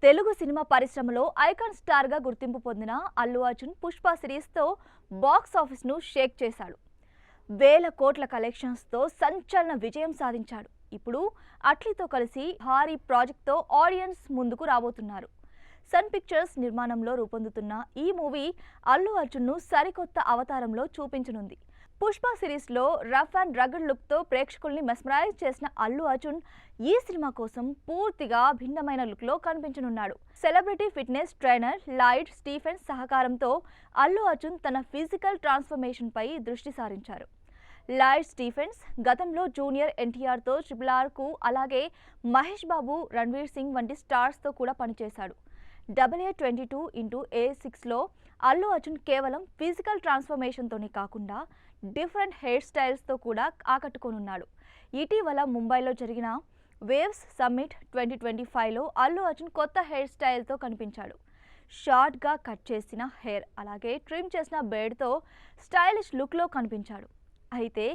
Telugu cinema పరిశ్రమలో icon star గా గుర్తింపు పొందిన అల్లు అర్జున్ పుష్ప సిరీస్ తో బాక్స్ ఆఫీస్ ను షేక్ చేశాడు. వేల కోట్ల కలెక్షన్స్ తో సంచలన విజయం సాధించాడు. ఇప్పుడు అట్లీతో కలిసి భారీ ప్రాజెక్ట్ తో ఆడియన్స్ ముందుకు రాబోతున్నారు. సన్ పిక్చర్స్ నిర్మాణంలో రూపొందుతున్న ఈ మూవీ అల్లు అర్జున్ ను సరికొత్త అవతారంలో చూపించనుంది. పుష్ప సిరీస్ లో రఫ్ అండ్ రగడ్ లుక్ తో ప్రేక్షకుల్ని మెస్మరైజ్ చేసిన అల్లు అర్జున్ ఈ సినిమా కోసం పూర్తిగా భిన్నమైన లుక్ లో కనిపించనున్నాడు. Celebrity fitness trainer Lloyd Stephens సహకారంతో అల్లు అర్జున్ తన ఫిజికల్ ట్రాన్స్ఫర్మేషన్ పై దృష్టి సారించారు. లాయిడ్ స్టీఫెన్స్ గతంలో జూనియర్ ఎన్టీఆర్ తో RRR కు అలాగే మహేష్ బాబు, రణ్వీర్ సింగ్ వంటి స్టార్స్ తో కూడా పనిచేశాడు. AA22x6లో అల్లు అర్జున్ కేవలం ఫిజికల్ ట్రాన్స్ఫర్మేషన్ తోనే కాకుండా డిఫరెంట్ హెయిర్ స్టైల్స్ తో కూడా ఆకట్టుకోనున్నాడు. ఇటీవల ముంబైలో జరిగిన వేవ్స్ సమ్మిట్ 2025లో అల్లు అర్జున్ కొత్త హెయిర్ స్టైల్ తో కనిపించాడు. షార్ట్ గా కట్ చేసిన హెయిర్ అలాగే ట్రిమ్ చేసిన బెర్డ్ తో స్టైలిష్ లుక్ లో కనిపించాడు. అయితే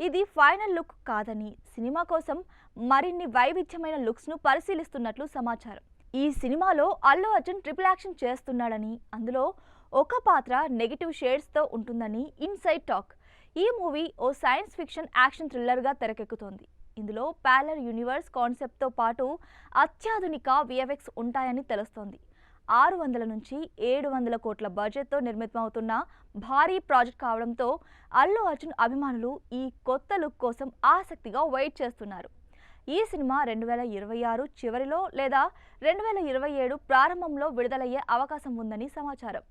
ఇది ఫైనల్ లుక్ కాదని సినిమా కోసం మరిన్ని వైవిధ్యమైన లుక్స్ ను పరిశీలిస్తున్నట్లు సమాచారం. ఈ సినిమాలో అల్లు అర్జున్ ట్రిపుల్ యాక్షన్ చేస్తున్నాడని, అందులో ఒక పాత్ర నెగటివ్ షేడ్స్ తో ఉంటుందని ఇన్సైడ్ టాక్. ఈ మూవీ ఓ సైన్స్ ఫిక్షన్ యాక్షన్ థ్రిల్లర్ గా తెరకెక్కుతోంది. ఇందులో ప్యారలల్ యూనివర్స్ కాన్సెప్ట్ తో పాటు అత్యాధునిక VFX ఉంటాయని తెలుస్తోంది. 600 నుంచి 700 కోట్ల బడ్జెట్ తో నిర్మితమవుతున్న భారీ ప్రాజెక్ట్ కావడంతో అల్లు అర్జున్ అభిమానులు ఈ కొత్త లుక్ కోసం ఆసక్తిగా వెయిట్ చేస్తున్నారు. ఈ సినిమా 2026 చివరిలో లేదా 2027 ప్రారంభంలో విడుదలయ్యే అవకాశం ఉందని సమాచారం.